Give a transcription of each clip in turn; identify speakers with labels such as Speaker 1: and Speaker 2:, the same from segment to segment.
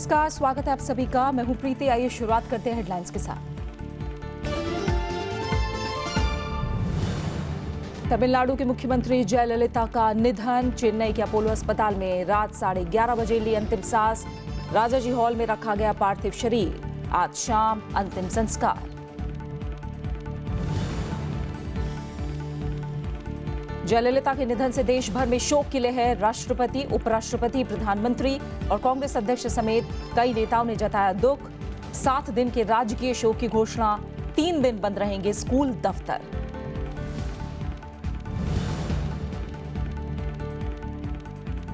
Speaker 1: नमस्कार, स्वागत है आप सभी का। मैं हूं प्रीति। आइए शुरुआत करते हैं हेडलाइंस के साथ। तमिलनाडु के मुख्यमंत्री जयललिता का निधन। चेन्नई के अपोलो अस्पताल में रात 11:30 बजे ली अंतिम सांस। राजाजी हॉल में रखा गया पार्थिव शरीर। आज शाम अंतिम संस्कार। जयललिता के निधन से देश भर में शोक की लहर। राष्ट्रपति, उपराष्ट्रपति, प्रधानमंत्री और कांग्रेस अध्यक्ष समेत कई नेताओं ने जताया दुख। 7 दिन के राजकीय शोक की घोषणा। 3 दिन बंद रहेंगे स्कूल, दफ्तर।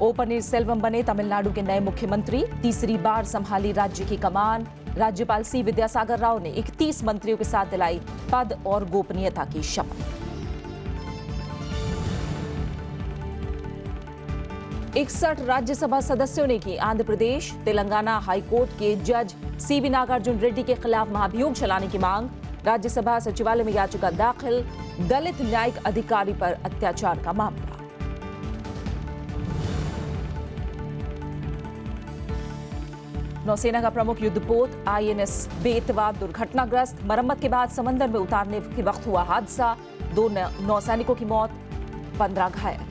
Speaker 1: ओ पनीरसेल्वम बने तमिलनाडु के नए मुख्यमंत्री। तीसरी बार संभाली राज्य की कमान। राज्यपाल सी विद्यासागर राव ने 31 मंत्रियों के साथ दिलाई पद और गोपनीयता की शपथ। 61 राज्यसभा सदस्यों ने की आंध्र प्रदेश, तेलंगाना हाईकोर्ट के जज सीवी नागार्जुन रेड्डी के खिलाफ महाभियोग चलाने की मांग। राज्यसभा सचिवालय में याचिका दाखिल। दलित न्यायिक अधिकारी पर अत्याचार का मामला। नौसेना का प्रमुख युद्धपोत आईएनएस बेतवा दुर्घटनाग्रस्त। मरम्मत के बाद समंदर में उतारने के वक्त हुआ हादसा। 2 नौसैनिकों की मौत, 15 घायल।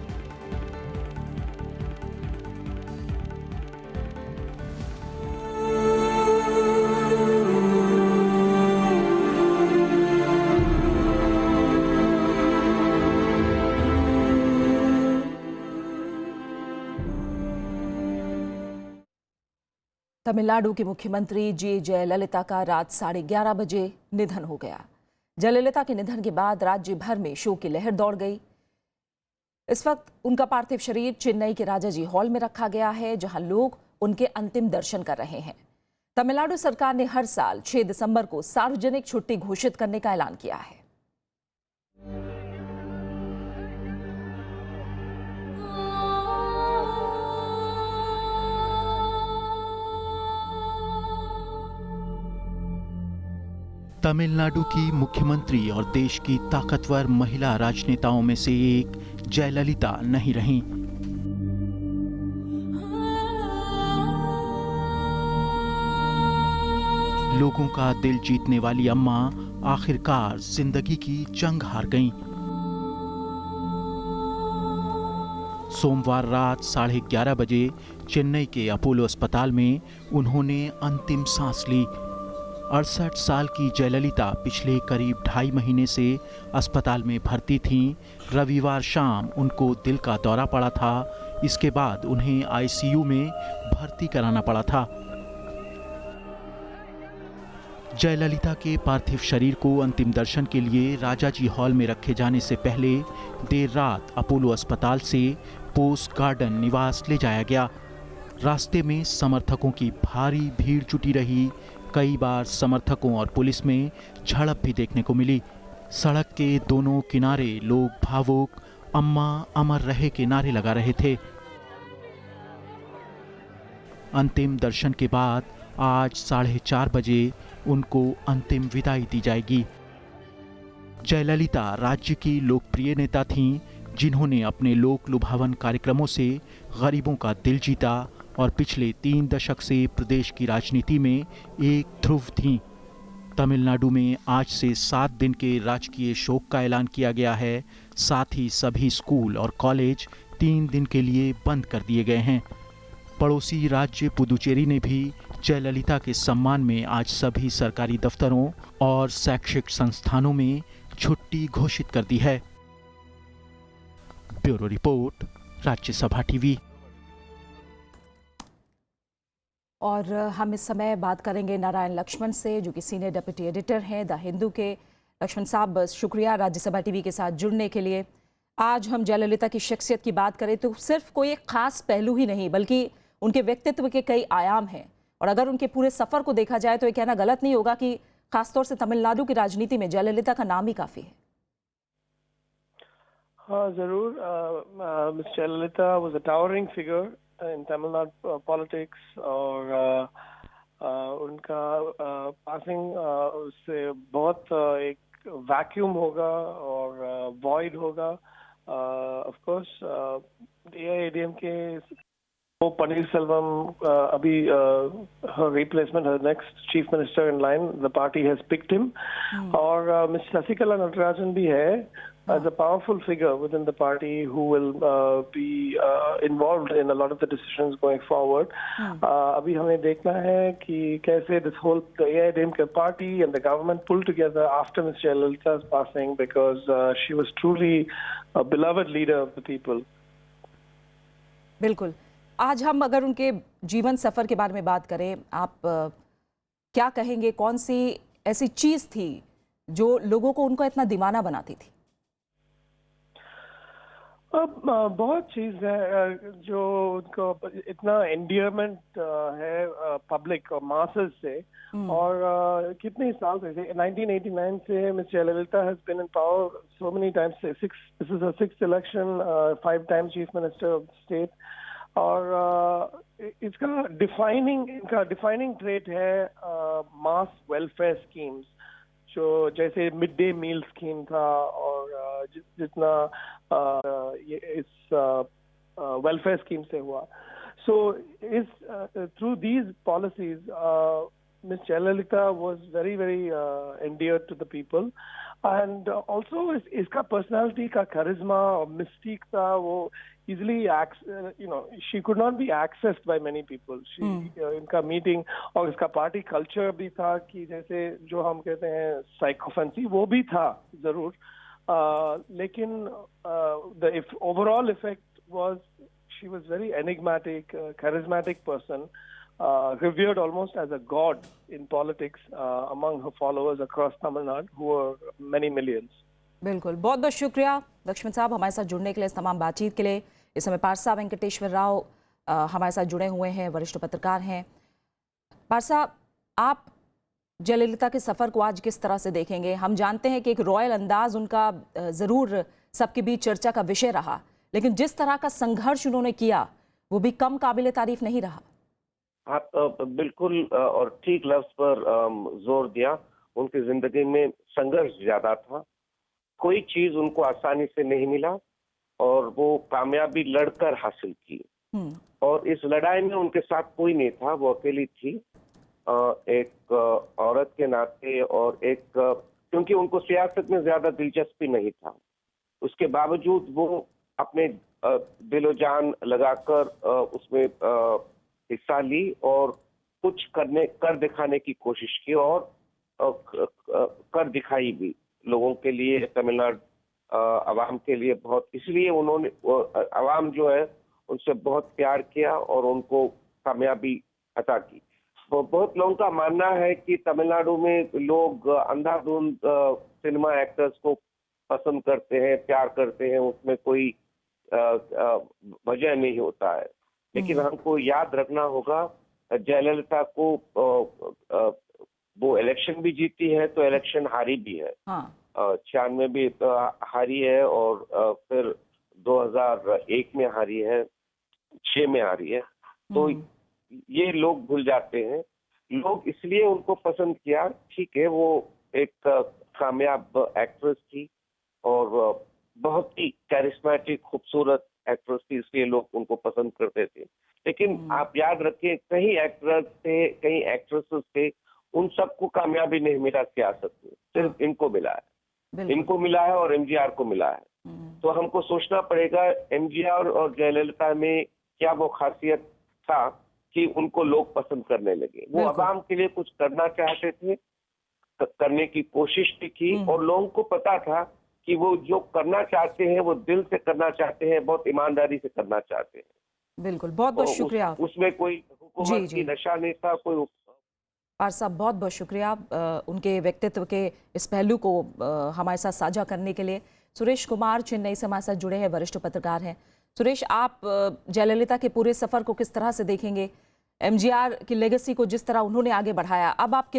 Speaker 1: तमिलनाडु के मुख्यमंत्री जयललिता का रात 11:30 बजे निधन हो गया। जयललिता के निधन के बाद राज्य भर में शोक की लहर दौड़ गई। इस वक्त उनका पार्थिव शरीर चेन्नई के राजाजी हॉल में रखा गया है, जहां लोग उनके अंतिम दर्शन कर रहे हैं। तमिलनाडु सरकार ने हर साल 6 दिसंबर को सार्वजनिक छुट्टी घोषित करने का ऐलान किया है।
Speaker 2: तमिलनाडु की मुख्यमंत्री और देश की ताकतवर महिला राजनेताओं में से एक जयललिता नहीं रहीं। लोगों का दिल जीतने वाली अम्मा आखिरकार जिंदगी की जंग हार गईं। सोमवार रात 11:30 बजे चेन्नई के अपोलो अस्पताल में उन्होंने अंतिम सांस ली। 68 साल की जयललिता पिछले करीब 2.5 महीने से अस्पताल में भर्ती थीं। रविवार शाम उनको दिल का दौरा पड़ा था। इसके बाद उन्हें आईसीयू में भर्ती कराना पड़ा था। जयललिता के पार्थिव शरीर को अंतिम दर्शन के लिए राजाजी हॉल में रखे जाने से पहले देर रात अपोलो अस्पताल से पोस्ट गार्डन निवास ले जाया गया। रास्ते में समर्थकों की भारी भीड़ जुटी रही। कई बार समर्थकों और पुलिस में झड़प भी देखने को मिली। सड़क के दोनों किनारे लोग भावुक अम्मा अमर रहे के नारे लगा रहे थे। अंतिम दर्शन के बाद आज 4:30 बजे उनको अंतिम विदाई दी जाएगी। जयललिता राज्य की लोकप्रिय नेता थीं, जिन्होंने अपने लोक लुभावन कार्यक्रमों से गरीबों का दिल जीता और पिछले 3 दशक से प्रदेश की राजनीति में एक ध्रुव थीं। तमिलनाडु में आज से 7 दिन के राजकीय शोक का ऐलान किया गया है। साथ ही सभी स्कूल और कॉलेज 3 दिन के लिए बंद कर दिए गए हैं। पड़ोसी राज्य पुदुचेरी ने भी जयललिता के सम्मान में आज सभी सरकारी दफ्तरों और शैक्षिक संस्थानों में छुट्टी घोषित कर दी है। Bureau report, Rajya Sabha TV.
Speaker 1: और हम इस समय बात करेंगे नारायण लक्ष्मण से, जो कि सीनियर डिप्टी एडिटर हैं द हिंदू के। लक्ष्मण साहब, शुक्रिया राज्यसभा टीवी के साथ जुड़ने के लिए। आज हम जयललिता की शख्सियत की बात करें तो सिर्फ कोई एक खास पहलू ही नहीं, बल्कि उनके व्यक्तित्व के कई आयाम हैं। और अगर उनके पूरे सफर को देखा जाए तो ये कहना गलत नहीं होगा कि खासतौर से तमिलनाडु की राजनीति में जयललिता का नाम ही काफी है।
Speaker 3: हाँ, जरूर। Miss Jayalalithaa was a towering figure in Tamil Nadu politics, और उनका पासिंग उससे बहुत एक वैक्यूम होगा और वॉइड होगा। ऑफ कोर्स एआईएडीएम के वो Paneerselvam, अभी her replacement, her next chief minister in line, the party has picked him. और Ms. Sasikala Natarajan भी है as a powerful figure within the party who will be involved in a lot of the decisions going forward. अभी हमें देखना है कि कैसे this whole the AIADMK party and the government pull together after Ms. Jayalalitha's passing, because she was truly a beloved leader of the people.
Speaker 1: बिल्कुल। आज हम अगर उनके जीवन सफ़र के बारे में बात करें, आप क्या कहेंगे, कौन सी ऐसी चीज़ थी जो लोगों को उनको इतना दीवाना बनाती थी?
Speaker 3: अब बहुत चीज है जो उनको इतना एंडियरमेंट है पब्लिक और मासेस से, और कितने साल से 1989 से miss Jayalalithaa has been in power so many times, this is her sixth election, 5 time chief minister of state, और इनका डिफाइनिंग ट्रेट है मास वेलफेयर स्कीम्स, जो जैसे मिड डे मील स्कीम था, और जितना इस वेलफेयर स्कीम से हुआ. सो इस through these policies miss Jayalalithaa was very very endeared to the people, and also इसका पर्सनालिटी का करिश्मा और मिस्टिक था, वो easily she could not be accessed by many people. इनका मीटिंग और इसका पार्टी कल्चर भी था कि जैसे जो हम कहते हैं साइकोफेंसी, वो भी था जरूर, लेकिन the overall effect was she was very enigmatic, charismatic person, revered almost as a god in politics among her followers across Tamil Nadu, who were many millions.
Speaker 1: बिल्कुल, बहुत बहुत शुक्रिया लक्ष्मण साहब हमारे साथ जुड़ने के लिए, इस तमाम बातचीत के लिए. इस समय पारसा वेंकटेश्वर राव हमारे साथ जुड़े हुए हैं, वरिष्ठ पत्रकार हैं. पारसा, आप जयललिता के सफ़र को आज किस तरह से देखेंगे? हम जानते हैं कि एक रॉयल अंदाज उनका ज़रूर सबके बीच चर्चा का विषय रहा, लेकिन जिस तरह का संघर्ष उन्होंने किया वो भी कम काबिले तारीफ नहीं रहा.
Speaker 4: आप बिल्कुल और ठीक लफ्ज पर जोर दिया. उनकी जिंदगी में संघर्ष ज्यादा था, कोई चीज उनको आसानी से नहीं मिला, और वो कामयाबी लड़कर हासिल की. और इस लड़ाई में उनके साथ कोई नहीं था, वो अकेली थी. एक औरत के नाते, और एक क्योंकि उनको सियासत में ज्यादा दिलचस्पी नहीं था, उसके बावजूद वो अपने दिलो-जान लगाकर उसमें हिस्सा ली और कुछ कर दिखाने की कोशिश की, और कर दिखाई भी लोगों के लिए, तमिलनाडु अवाम के लिए बहुत. इसलिए उन्होंने अवाम जो है उनसे बहुत प्यार किया और उनको कामयाबी अता की. बहुत लोगों का मानना है कि तमिलनाडु में लोग अंधाधुंध सिनेमा एक्टर्स को पसंद करते हैं, प्यार करते हैं, उसमें कोई वजह नहीं होता है. लेकिन हमको याद रखना होगा, जयललिता को वो इलेक्शन भी जीती है तो इलेक्शन हारी भी है. 96 भी हारी है, और फिर 2001 में हारी है, 6 में हारी है. तो ये लोग भूल जाते हैं. लोग इसलिए उनको पसंद किया, ठीक है, वो एक कामयाब एक्ट्रेस थी और बहुत ही कैरिस्मेटिक खूबसूरत एक्ट्रेस थी, इसलिए लोग उनको पसंद करते थे. लेकिन आप याद रखिए, कई एक्टर्स थे, कई एक्ट्रेसेस थे, उन सबको कामयाबी नहीं मिला सियासत में, सिर्फ इनको मिला है. इनको मिला है और एमजीआर को मिला है. तो हमको सोचना पड़ेगा एमजीआर और जयललिता में क्या वो खासियत था कि उनको लोग पसंद करने लगे. वो अवाम के लिए कुछ करना चाहते थे, करने की कोशिश भी की, और लोगों को पता था कि वो जो करना चाहते हैं वो दिल से करना चाहते हैं, बहुत ईमानदारी से करना चाहते हैं.
Speaker 1: बिल्कुल, बहुत बहुत शुक्रिया.
Speaker 4: उसमें कोई हुकूमत की नशा नहीं था, कोई.
Speaker 1: पारसा, बहुत बहुत शुक्रिया उनके व्यक्तित्व के इस पहलू को हमारे साथ साझा करने के लिए. सुरेश कुमार चेन्नई से हमारे साथ जुड़े हैं, वरिष्ठ पत्रकार हैं. सुरेश, आप जयललिता के पूरे सफ़र को किस तरह से देखेंगे? एमजीआर की लेगेसी को जिस तरह उन्होंने आगे बढ़ाया, अब आप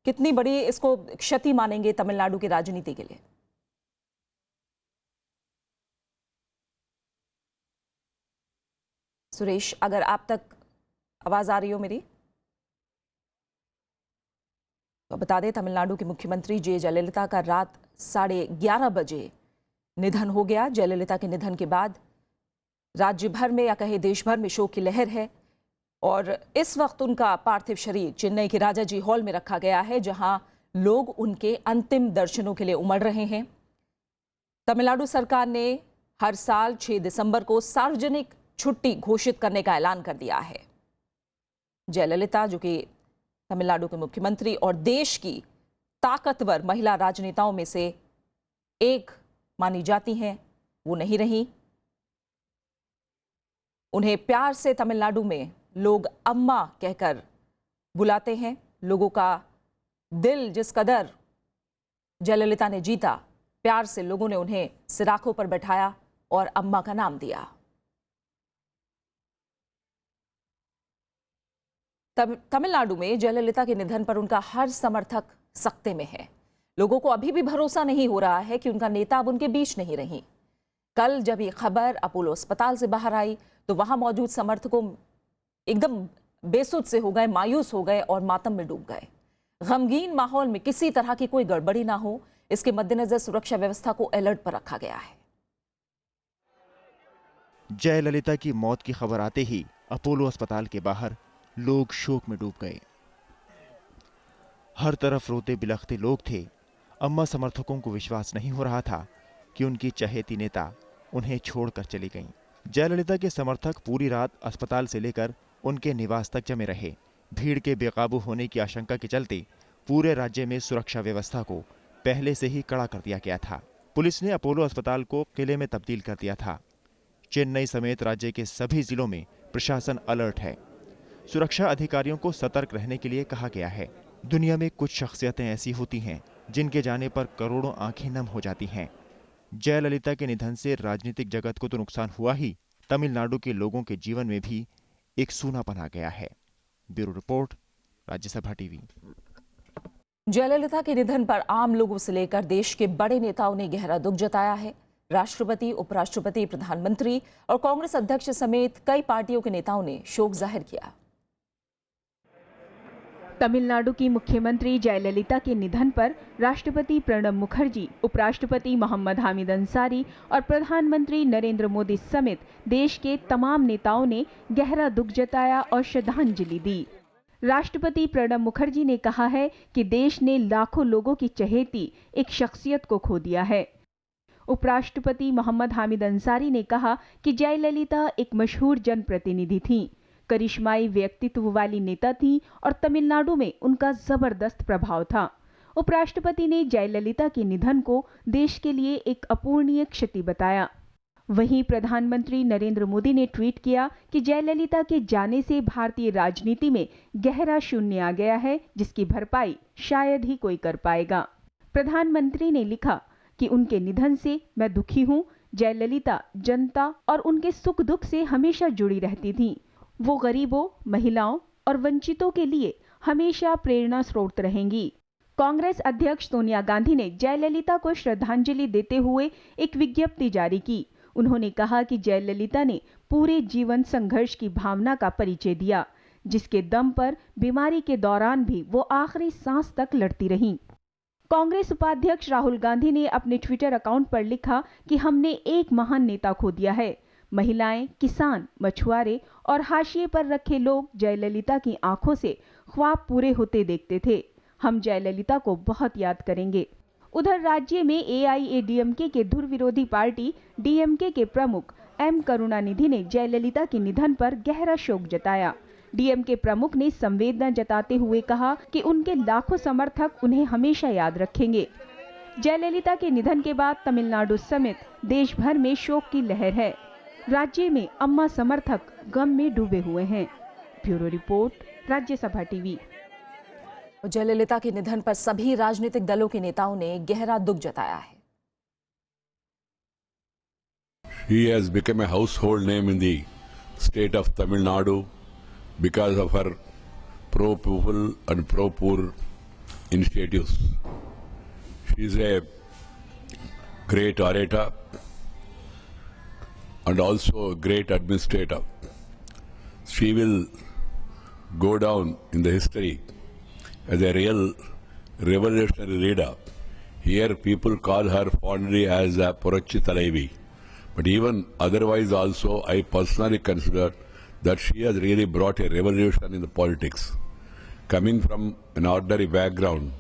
Speaker 1: कितनी बड़ी इसको क्षति मानेंगे तमिलनाडु की राजनीति के लिए? सुरेश, अगर आप तक आवाज आ रही हो मेरी तो बता दें, तमिलनाडु के मुख्यमंत्री जे जयललिता का रात 11:30 बजे निधन हो गया. जयललिता के निधन के बाद राज्य भर में या कहे देश भर में शोक की लहर है और इस वक्त उनका पार्थिव शरीर चेन्नई के राजाजी हॉल में रखा गया है, जहां लोग उनके अंतिम दर्शनों के लिए उमड़ रहे हैं। तमिलनाडु सरकार ने हर साल 6 दिसंबर को सार्वजनिक छुट्टी घोषित करने का ऐलान कर दिया है। जयललिता, जो कि तमिलनाडु के मुख्यमंत्री और देश की ताकतवर महिला राजनेताओं में से एक मानी जाती हैं, वो नहीं रही। उन्हें प्यार से तमिलनाडु में लोग अम्मा कहकर बुलाते हैं। लोगों का दिल जिस कदर जयललिता ने जीता, प्यार से लोगों ने उन्हें सिराखों पर बैठाया और अम्मा का नाम दिया। तमिलनाडु में जयललिता के निधन पर उनका हर समर्थक सख्ते में है। लोगों को अभी भी भरोसा नहीं हो रहा है कि उनका नेता अब उनके बीच नहीं रही। कल जब ये खबर अपोलो अस्पताल से बाहर आई तो वहां मौजूद समर्थकों एकदम बेसुध से हो गए, मायूस हो गए और मातम में डूब गए। गमगीन माहौल में किसी तरह की कोई गड़बड़ी ना हो, इसके मद्देनजर सुरक्षा व्यवस्था को अलर्ट पर रखा गया है।
Speaker 2: जयललिता की मौत की खबर आते ही अपोलो अस्पताल के बाहर लोग शोक में डूब गए। हर तरफ रोते बिलखते लोग थे। अम्मा समर्थकों को विश्वास नहीं हो रहा था कि उनकी चहेती नेता उन्हें छोड़कर चली गईं। जयललिता के समर्थक पूरी रात अस्पताल से लेकर उनके निवास तक जमे रहे। भीड़ के बेकाबू होने की आशंका के चलते पूरे राज्य में सुरक्षा व्यवस्था को पहले से ही कड़ा कर दिया गया था। पुलिस ने अपोलो अस्पताल को किले में तब्दील कर दिया था। चेन्नई समेत राज्य के सभी जिलों में प्रशासन अलर्ट है। सुरक्षा अधिकारियों को सतर्क रहने के लिए कहा गया है। दुनिया में कुछ शख्सियतें ऐसी होती हैं जिनके जाने पर करोड़ों आंखें नम हो जाती हैं। जयललिता के निधन से राजनीतिक जगत को तो नुकसान हुआ ही, तमिलनाडु के लोगों के जीवन में भी एक सूनापन आ गया है। Bureau report, Rajya Sabha TV.
Speaker 1: Jayalalithaa के निधन पर आम लोगों से लेकर देश के बड़े नेताओं ने गहरा दुख जताया है। राष्ट्रपति, उपराष्ट्रपति, प्रधानमंत्री और कांग्रेस अध्यक्ष समेत कई पार्टियों के नेताओं ने शोक जाहिर किया।
Speaker 5: तमिलनाडु की मुख्यमंत्री जयललिता के निधन पर राष्ट्रपति प्रणब मुखर्जी, उपराष्ट्रपति मोहम्मद हामिद अंसारी और प्रधानमंत्री नरेंद्र मोदी समेत देश के तमाम नेताओं ने गहरा दुख जताया और श्रद्धांजलि दी। राष्ट्रपति प्रणब मुखर्जी ने कहा है कि देश ने लाखों लोगों की चहेती एक शख्सियत को खो दिया है। उपराष्ट्रपति मोहम्मद हामिद अंसारी ने कहा कि जयललिता एक मशहूर जनप्रतिनिधि थीं, करिश्माई व्यक्तित्व वाली नेता थीं और तमिलनाडु में उनका जबरदस्त प्रभाव था। उपराष्ट्रपति ने जयललिता के निधन को देश के लिए एक अपूरणीय क्षति बताया। वहीं प्रधानमंत्री नरेंद्र मोदी ने ट्वीट किया कि जयललिता के जाने से भारतीय राजनीति में गहरा शून्य आ गया है, जिसकी भरपाई शायद ही कोई कर पाएगा। प्रधानमंत्री ने लिखा कि उनके निधन से मैं दुखी हूं। जयललिता जनता और उनके सुख दुख से हमेशा जुड़ी रहती थीं। वो गरीबों, महिलाओं और वंचितों के लिए हमेशा प्रेरणा स्रोत रहेंगी। कांग्रेस अध्यक्ष सोनिया गांधी ने जयललिता को श्रद्धांजलि देते हुए एक विज्ञप्ति जारी की। उन्होंने कहा कि जयललिता ने पूरे जीवन संघर्ष की भावना का परिचय दिया, जिसके दम पर बीमारी के दौरान भी वो आखिरी सांस तक लड़ती रहीं। कांग्रेस उपाध्यक्ष राहुल गांधी ने अपने ट्विटर अकाउंट पर लिखा कि हमने एक महान नेता खो दिया है। महिलाएं, किसान, मछुआरे और हाशिए पर रखे लोग जयललिता की आंखों से ख्वाब पूरे होते देखते थे। हम जयललिता को बहुत याद करेंगे। उधर राज्य में एआईएडीएमके के धुर विरोधी पार्टी डीएमके के प्रमुख एम करुणानिधि ने जयललिता के निधन पर गहरा शोक जताया। डीएमके प्रमुख ने संवेदना जताते हुए कहा कि उनके लाखों समर्थक उन्हें हमेशा याद रखेंगे। जयललिता के निधन के बाद तमिलनाडु समेत देश भर में शोक की लहर है। राज्य में अम्मा समर्थक गम में डूबे हुए हैं। Bureau report, Rajya Sabha TV.
Speaker 1: Jayalalithaa के निधन पर सभी राजनीतिक दलों के नेताओं ने गहरा दुख जताया है।
Speaker 6: She has become a household name in the state of Tamil Nadu because of her pro-people and pro-poor initiatives. She is a great orator and also a great administrator. She will go down in the history as a real revolutionary leader. Here people call her fondly as a Purachi Talaivi, But even otherwise also, I personally consider that she has really brought a revolution in the politics. Coming from an ordinary background,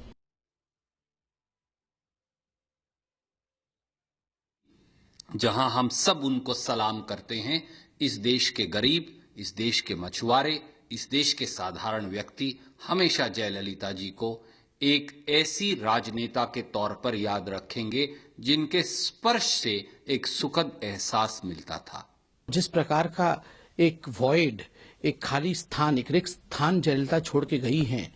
Speaker 7: जहां हम सब उनको सलाम करते हैं, इस देश के गरीब, इस देश के मछुआरे, इस देश के साधारण व्यक्ति हमेशा जयललिता जी को एक ऐसी राजनेता के तौर पर याद रखेंगे जिनके स्पर्श से एक सुखद एहसास मिलता था।
Speaker 8: जिस प्रकार का एक वॉइड, एक खाली स्थान, एक रिक्त स्थान जयललिता छोड़ के गई हैं,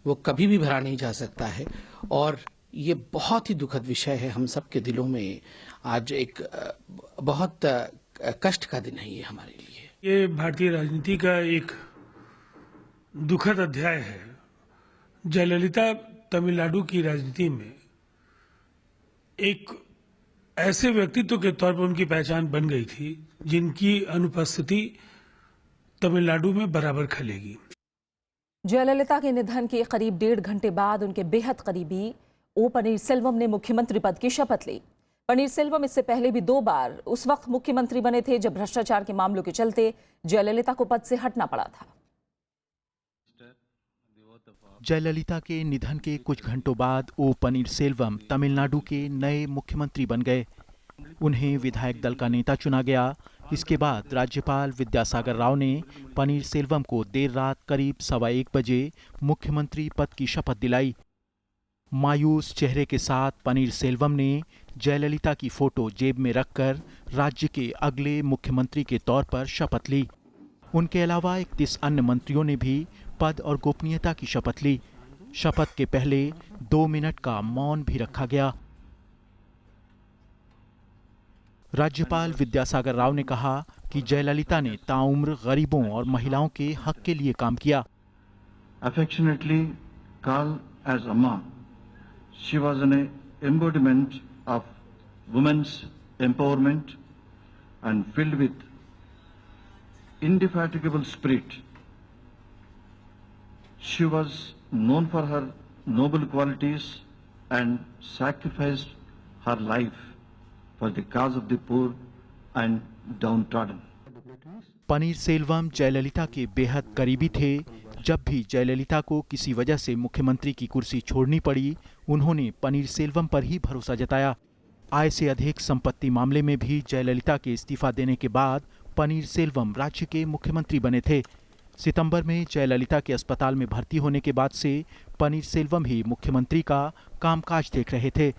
Speaker 8: वो कभी भी भरा नहीं जा सकता है। और ये बहुत ही दुखद विषय है हम सब के दिलों में। आज एक बहुत कष्ट का दिन है ये हमारे लिए।
Speaker 9: ये भारतीय राजनीति का एक दुखद अध्याय है। जयललिता तमिलनाडु की राजनीति में एक ऐसे व्यक्तित्व के तौर पर उनकी पहचान बन गई थी जिनकी अनुपस्थिति तमिलनाडु में बराबर खलेगी।
Speaker 1: जयललिता के निधन के करीब 1.5 घंटे बाद उनके बेहद करीबी ओ पनीरसेल्वम ने मुख्यमंत्री पद की शपथ ली। पनीरसेल्वम इससे पहले भी 2 बार उस वक्त मुख्यमंत्री बने थे जब भ्रष्टाचार के मामलों के चलते जयललिता को पद से हटना पड़ा था।
Speaker 2: जयललिता के निधन के कुछ घंटों बाद ओ पनीरसेल्वम तमिलनाडु के नए मुख्यमंत्री बन गए। उन्हें विधायक दल का नेता चुना गया। इसके बाद राज्यपाल विद्यासागर राव ने पनीरसेल्वम को देर रात करीब 1:15 बजे मुख्यमंत्री पद की शपथ दिलाई। मायूस चेहरे के साथ पनीरसेल्वम ने जयललिता की फोटो जेब में रखकर राज्य के अगले मुख्यमंत्री के तौर पर शपथ ली। उनके अलावा 31 अन्य मंत्रियों ने भी पद और गोपनीयता की शपथ ली। शपथ के पहले 2 मिनट का मौन भी रखा गया। राज्यपाल विद्यासागर राव ने कहा कि जयललिता ने ताउम्र गरीबों और महिलाओं के हक के लिए काम किया।
Speaker 10: Affectionately called as Amma, she was an embodiment of women's empowerment and filled with indefatigable spirit. She was known for her noble qualities and sacrificed her life for the cause of the poor and downtrodden.
Speaker 2: Panneerselvam Jayalalithaa के बेहद करीबी थे। जब भी जयललिता को किसी वजह से मुख्यमंत्री की कुर्सी छोड़नी पड़ी, उन्होंने पनीरसेल्वम पर ही भरोसा जताया। आय से अधिक संपत्ति मामले में भी जयललिता के इस्तीफा देने के बाद पनीरसेल्वम राज्य के मुख्यमंत्री बने थे। सितंबर में जयललिता के अस्पताल में भर्ती होने के बाद से पनीरसेल्वम ही मुख्यमंत्री का कामकाज देख रहे थे।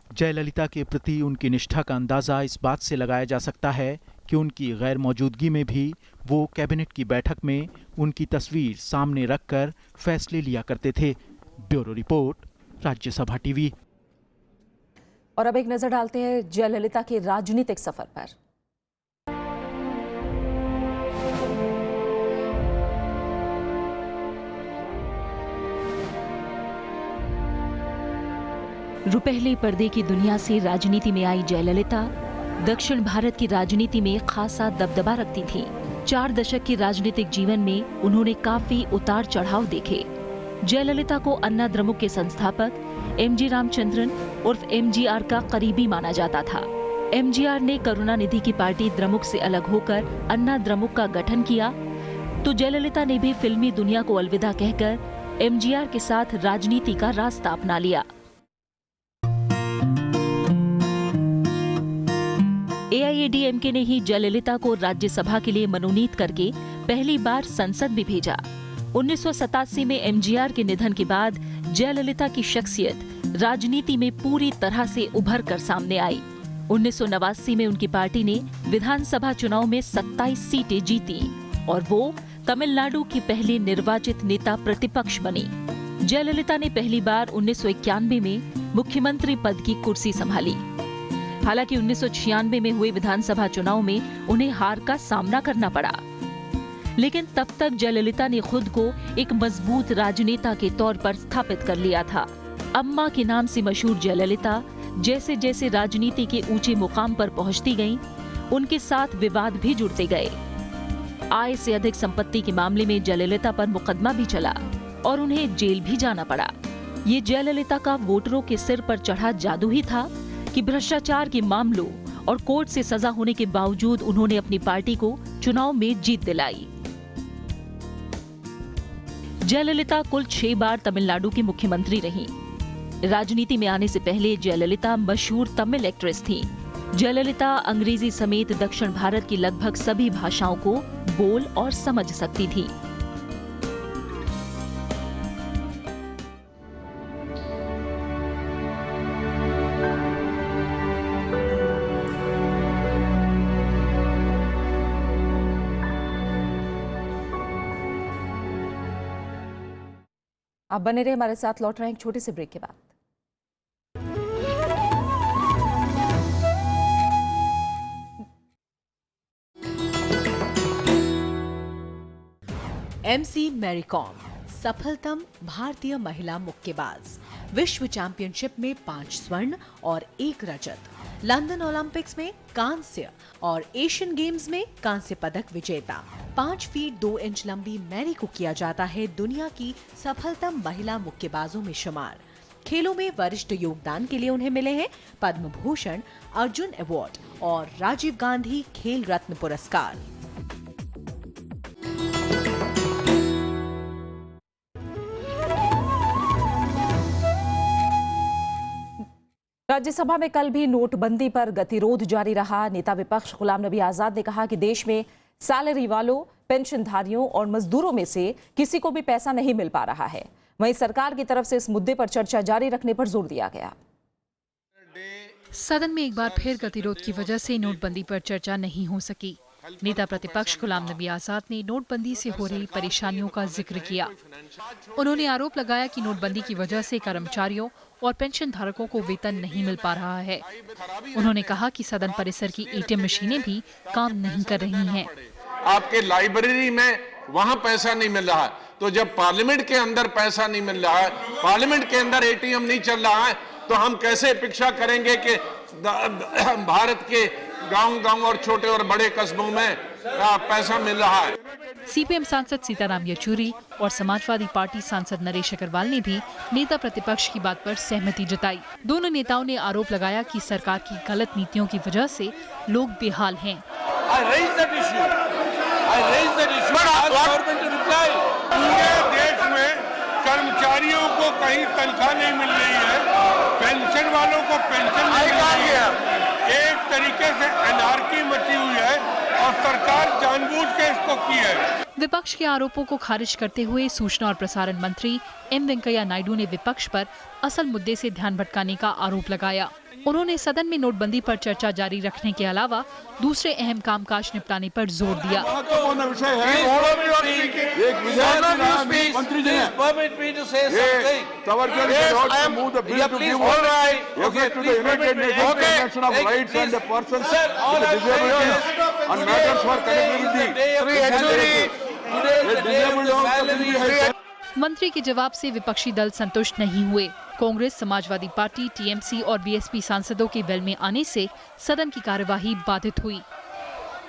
Speaker 2: जयललिता के प्रति उनकी निष्ठा का अंदाजा इस बात से लगाया जा सकता है कि उनकी गैर मौजूदगी में भी वो कैबिनेट की बैठक में उनकी तस्वीर सामने रखकर फैसले लिया करते थे। Bureau report, Rajya Sabha TV.
Speaker 1: और अब एक नजर डालते हैं जयललिता के राजनीतिक सफर पर।
Speaker 11: रुपहले पर्दे की दुनिया से राजनीति में आई जयललिता दक्षिण भारत की राजनीति में खासा दबदबा रखती थी। 4 दशक के राजनीतिक जीवन में उन्होंने काफी उतार चढ़ाव देखे। जयललिता को अन्ना द्रमुक के संस्थापक एमजी रामचंद्रन उर्फ एमजीआर का करीबी माना जाता था। एमजीआर ने करुणानिधि की पार्टी द्रमुक से अलग होकर अन्ना द्रमुक का गठन किया, तो जयललिता ने भी फिल्मी दुनिया को अलविदा कहकर एमजीआर के साथ राजनीति का रास्ता अपना लिया। एआईएडीएमके ने ही जयललिता को राज्यसभा के लिए मनोनीत करके पहली बार संसद में भेजा। 1987 में एमजीआर के निधन के बाद जयललिता की शख्सियत राजनीति में पूरी तरह से उभर कर सामने आई। 1989 में उनकी पार्टी ने विधानसभा चुनाव में 27 सीटें जीती और वो तमिलनाडु की पहली निर्वाचित नेता प्रतिपक्ष बनी। जयललिता ने पहली बार 1991 में मुख्यमंत्री पद की कुर्सी संभाली। हालांकि 1996 में हुए विधानसभा चुनाव में उन्हें हार का सामना करना पड़ा, लेकिन तब तक जयललिता ने खुद को एक मजबूत राजनेता के तौर पर स्थापित कर लिया था। अम्मा के नाम से मशहूर जयललिता जैसे जैसे राजनीति के ऊंचे मुकाम पर पहुंचती गईं, उनके साथ विवाद भी जुड़ते गए। आय से अधिक संपत्ति के मामले में जयललिता पर मुकदमा भी चला और उन्हें जेल भी जाना पड़ा। ये जयललिता का वोटरों के सिर पर चढ़ा जादू ही था कि भ्रष्टाचार के मामलों और कोर्ट से सजा होने के बावजूद उन्होंने अपनी पार्टी को चुनाव में जीत दिलाई। जयललिता कुल 6 बार तमिलनाडु की मुख्यमंत्री रहीं। राजनीति में आने से पहले जयललिता मशहूर तमिल एक्ट्रेस थीं। जयललिता अंग्रेजी समेत दक्षिण भारत की लगभग सभी भाषाओं को बोल और समझ सकती थीं।
Speaker 1: आप बने रहे हमारे साथ, लौट रहे हैं एक छोटे से ब्रेक के बाद।
Speaker 12: एमसी मैरी कॉम सफलतम भारतीय महिला मुक्केबाज, विश्व चैंपियनशिप में 5 स्वर्ण और 1 रजत, लंदन ओलंपिक्स में कांस्य और एशियन गेम्स में कांस्य पदक विजेता। 5 फीट 2 इंच लंबी मैरी को किया जाता है दुनिया की सफलतम महिला मुक्केबाजों में शुमार। खेलों में वरिष्ठ योगदान के लिए उन्हें मिले हैं पद्म भूषण, अर्जुन अवार्ड और राजीव गांधी खेल रत्न पुरस्कार।
Speaker 1: राज्यसभा में कल भी नोटबंदी पर गतिरोध जारी रहा। नेता विपक्ष गुलाम नबी आजाद ने कहा कि देश में सैलरी वालों, पेंशनधारियों और मजदूरों में से किसी को भी पैसा नहीं मिल पा रहा है। वहीं सरकार की तरफ से इस मुद्दे पर चर्चा जारी रखने पर जोर दिया गया।
Speaker 13: सदन में एक बार फिर गतिरोध की वजह से नोटबंदी पर चर्चा नहीं हो सकी। नेता प्रतिपक्ष गुलाम नबी आजाद ने नोटबंदी से हो रही परेशानियों का जिक्र किया। उन्होंने आरोप लगाया कि नोटबंदी की वजह से कर्मचारियों और पेंशन धारकों को वेतन नहीं मिल पा रहा है। उन्होंने कहा कि सदन परिसर की एटीएम मशीनें भी काम नहीं कर रही हैं।
Speaker 14: आपके लाइब्रेरी में वहाँ पैसा नहीं मिल रहा है, तो जब पार्लियामेंट के अंदर पैसा नहीं मिल रहा है, पार्लियामेंट के अंदर एटीएम नहीं चल रहा है, तो हम कैसे अपेक्षा करेंगे कि भारत के गांव और छोटे और बड़े कस्बों में पैसा मिल रहा है।
Speaker 13: सीपीएम सांसद सीताराम येचुरी और समाजवादी पार्टी सांसद नरेश अग्रवाल ने भी नेता प्रतिपक्ष की बात पर सहमति जताई। दोनों नेताओं ने आरोप लगाया कि सरकार की गलत नीतियों की वजह से लोग बेहाल हैं।
Speaker 15: पूरे देश में कर्मचारियों को कहीं तनख्वाह नहीं मिल रही है, पेंशन वालों को पेंशन नहीं मिल रही है। एक तरीके से एनार्की मची हुई है और सरकार जानबूझ के इसको की है।
Speaker 13: विपक्ष के आरोपों को खारिज करते हुए सूचना और प्रसारण मंत्री एम वेंकैया नायडू ने विपक्ष पर असल मुद्दे से ध्यान भटकाने का आरोप लगाया। उन्होंने सदन में नोटबंदी पर चर्चा जारी रखने के अलावा दूसरे अहम कामकाज निपटाने पर जोर दिया। मंत्री के जवाब से विपक्षी दल संतुष्ट नहीं हुए। कांग्रेस, समाजवादी पार्टी, टीएमसी और बीएसपी सांसदों के वेल में आने से सदन की कार्यवाही बाधित हुई।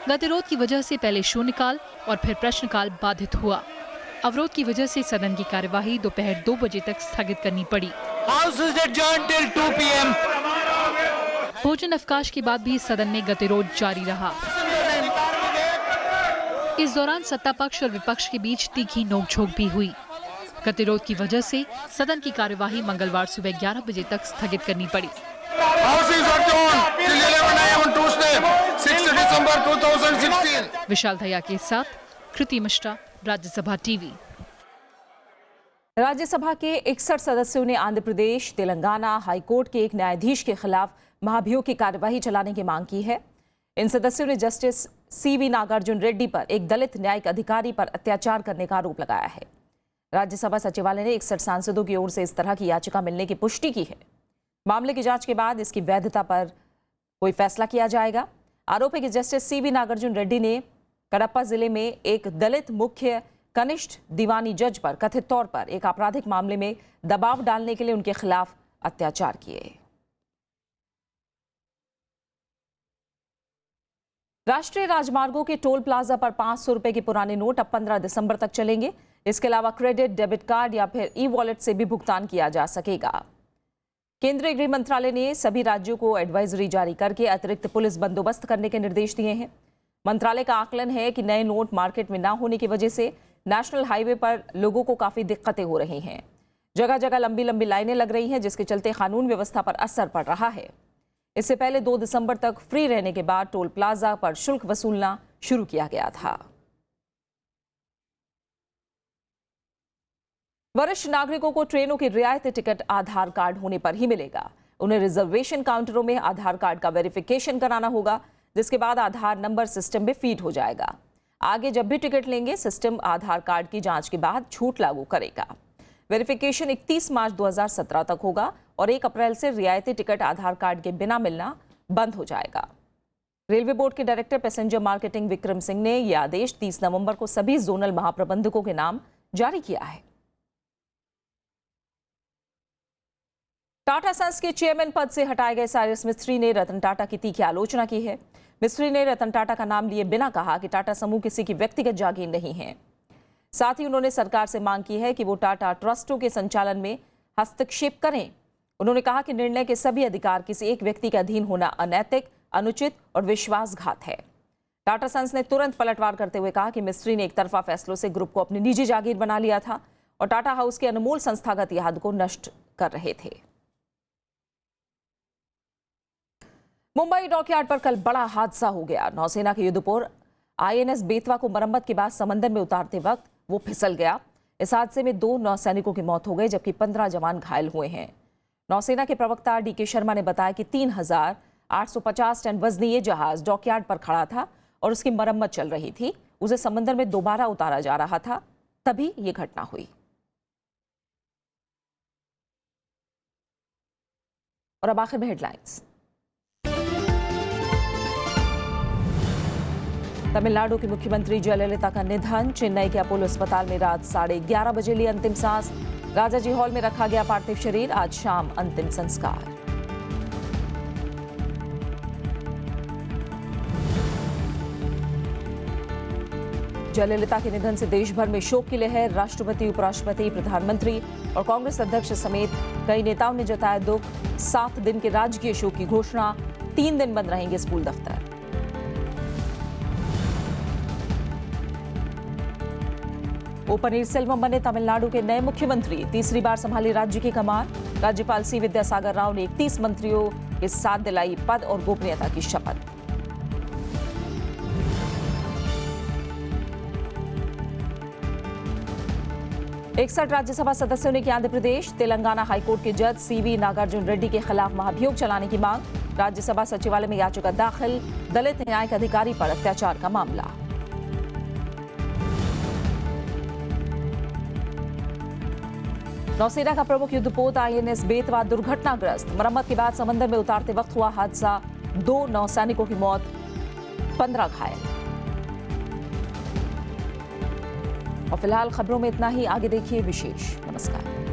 Speaker 13: गतिरोध की वजह से पहले शून्यकाल और फिर प्रश्नकाल बाधित हुआ। अवरोध की वजह से सदन की कार्यवाही दोपहर 2 बजे तक स्थगित करनी पड़ी। भोजन अवकाश के बाद भी सदन में गतिरोध जारी रहा। इस दौरान सत्ता पक्ष और विपक्ष के बीच तीखी नोकझोंक भी हुई। गतिरोध की वजह से सदन की कार्यवाही मंगलवार सुबह 11 बजे तक स्थगित करनी पड़ी। विशाल दया के साथ कृति मिश्रा, राज्यसभा टीवी।
Speaker 1: राज्यसभा के 61 सदस्यों ने आंध्र प्रदेश, तेलंगाना हाईकोर्ट के एक न्यायाधीश के खिलाफ महाभियोग की कार्यवाही चलाने की मांग की है। इन सदस्यों ने जस्टिस सीवी नागार्जुन रेड्डी पर एक दलित न्यायिक अधिकारी पर अत्याचार करने का आरोप लगाया है। राज्यसभा सचिवालय ने 61 सांसदों की ओर से इस तरह की याचिका मिलने की पुष्टि की है। मामले की जांच के बाद इसकी वैधता पर कोई फैसला किया जाएगा। आरोप है कि जस्टिस सीवी नागार्जुन रेड्डी ने कडप्पा जिले में एक दलित मुख्य कनिष्ठ दीवानी जज पर कथित तौर पर एक आपराधिक मामले में दबाव डालने के लिए उनके खिलाफ अत्याचार किए। राष्ट्रीय राजमार्गों के टोल प्लाजा पर 500 रुपए के पुराने नोट अब 15 दिसंबर तक चलेंगे। इसके अलावा क्रेडिट, डेबिट कार्ड या फिर ई वॉलेट से भी भुगतान किया जा सकेगा। केंद्रीय गृह मंत्रालय ने सभी राज्यों को एडवाइजरी जारी करके अतिरिक्त पुलिस बंदोबस्त करने के निर्देश दिए हैं। मंत्रालय का आकलन है कि नए नोट मार्केट में ना होने की वजह से नेशनल हाईवे पर लोगों को काफी दिक्कतें हो रही हैं। जगह जगह लंबी लंबी लाइनें लग रही हैं, जिसके चलते कानून व्यवस्था पर असर पड़ रहा है। इससे पहले 2 दिसंबर तक फ्री रहने के बाद टोल प्लाजा पर शुल्क वसूलना शुरू किया गया था। वरिष्ठ नागरिकों को ट्रेनों की रियायती टिकट आधार कार्ड होने पर ही मिलेगा। उन्हें रिजर्वेशन काउंटरों में आधार कार्ड का वेरिफिकेशन कराना होगा, जिसके बाद आधार नंबर सिस्टम में फीड हो जाएगा। आगे जब भी टिकट लेंगे, सिस्टम आधार कार्ड की जांच के बाद छूट लागू करेगा। वेरिफिकेशन 31 मार्च 2017 तक होगा और 1 अप्रैल से रियायती टिकट आधार कार्ड के बिना मिलना बंद हो जाएगा। रेलवे बोर्ड के director passenger marketing Vikram Singh ने यह आदेश 30 नवंबर को सभी जोनल महाप्रबंधकों के नाम जारी किया है। टाटा सन्स के चेयरमैन पद से हटाए गए साइरस मिस्त्री ने रतन टाटा की तीखी आलोचना की है। मिस्त्री ने रतन टाटा का नाम लिए बिना कहा कि टाटा समूह किसी की व्यक्तिगत जागीर नहीं है। साथ ही उन्होंने सरकार से मांग की है कि वो टाटा ट्रस्टों के संचालन में हस्तक्षेप करें। उन्होंने कहा कि निर्णय के सभी अधिकार किसी एक व्यक्ति के अधीन होना अनैतिक, अनुचित और विश्वासघात है। टाटा सन्स ने तुरंत पलटवार करते हुए कहा कि मिस्त्री ने एक तरफा फैसलों से ग्रुप को अपनी निजी जागीर बना लिया था और टाटा हाउस के अनमोल संस्थागत याद को नष्ट कर रहे थे। मुंबई डॉकयार्ड पर कल बड़ा हादसा हो गया। नौसेना के युद्धपोत INS बेतवा को मरम्मत के बाद समंदर में उतारते वक्त वो फिसल गया। इस हादसे में 2 नौसैनिकों की मौत हो गई, जबकि 15 जवान घायल हुए हैं। नौसेना के प्रवक्ता DK शर्मा ने बताया कि 3850 टन वजनी ये जहाज डॉकयार्ड पर खड़ा था और उसकी मरम्मत चल रही थी। उसे समंदर में दोबारा उतारा जा रहा था, तभी ये घटना हुई। और अब आखिर में हेडलाइंस। तमिलनाडु की मुख्यमंत्री जयललिता का निधन। चेन्नई के अपोलो अस्पताल में रात 11:30 बजे ली अंतिम सांस। राजाजी हॉल में रखा गया पार्थिव शरीर। आज शाम अंतिम संस्कार। जयललिता के निधन से देश भर में शोक की लहर। राष्ट्रपति, उपराष्ट्रपति, प्रधानमंत्री और कांग्रेस अध्यक्ष समेत कई नेताओं ने जताया दुख। 7 दिन के राजकीय शोक की घोषणा। 3 दिन बंद रहेंगे स्कूल दफ्तर। ओ पनीरसेल्वम बने तमिलनाडु के नए मुख्यमंत्री। तीसरी बार संभाली राज्य की कमान। राज्यपाल C विद्यासागर राव ने 31 मंत्रियों के साथ दिलाई पद और गोपनीयता की शपथ। इकसठ राज्यसभा सदस्यों ने किया आंध्र प्रदेश, तेलंगाना हाईकोर्ट के जज CV नागार्जुन रेड्डी के खिलाफ महाभियोग चलाने की मांग। राज्यसभा सचिवालय में याचिका दाखिल। दलित न्यायिक अधिकारी पर अत्याचार का मामला। नौसेना का प्रमुख युद्धपोत INS बेतवा दुर्घटनाग्रस्त। मरम्मत के बाद समंदर में उतारते वक्त हुआ हादसा। 2 नौसैनिकों की मौत, 15 घायल। और फिलहाल खबरों में इतना ही। आगे देखिए विशेष। नमस्कार।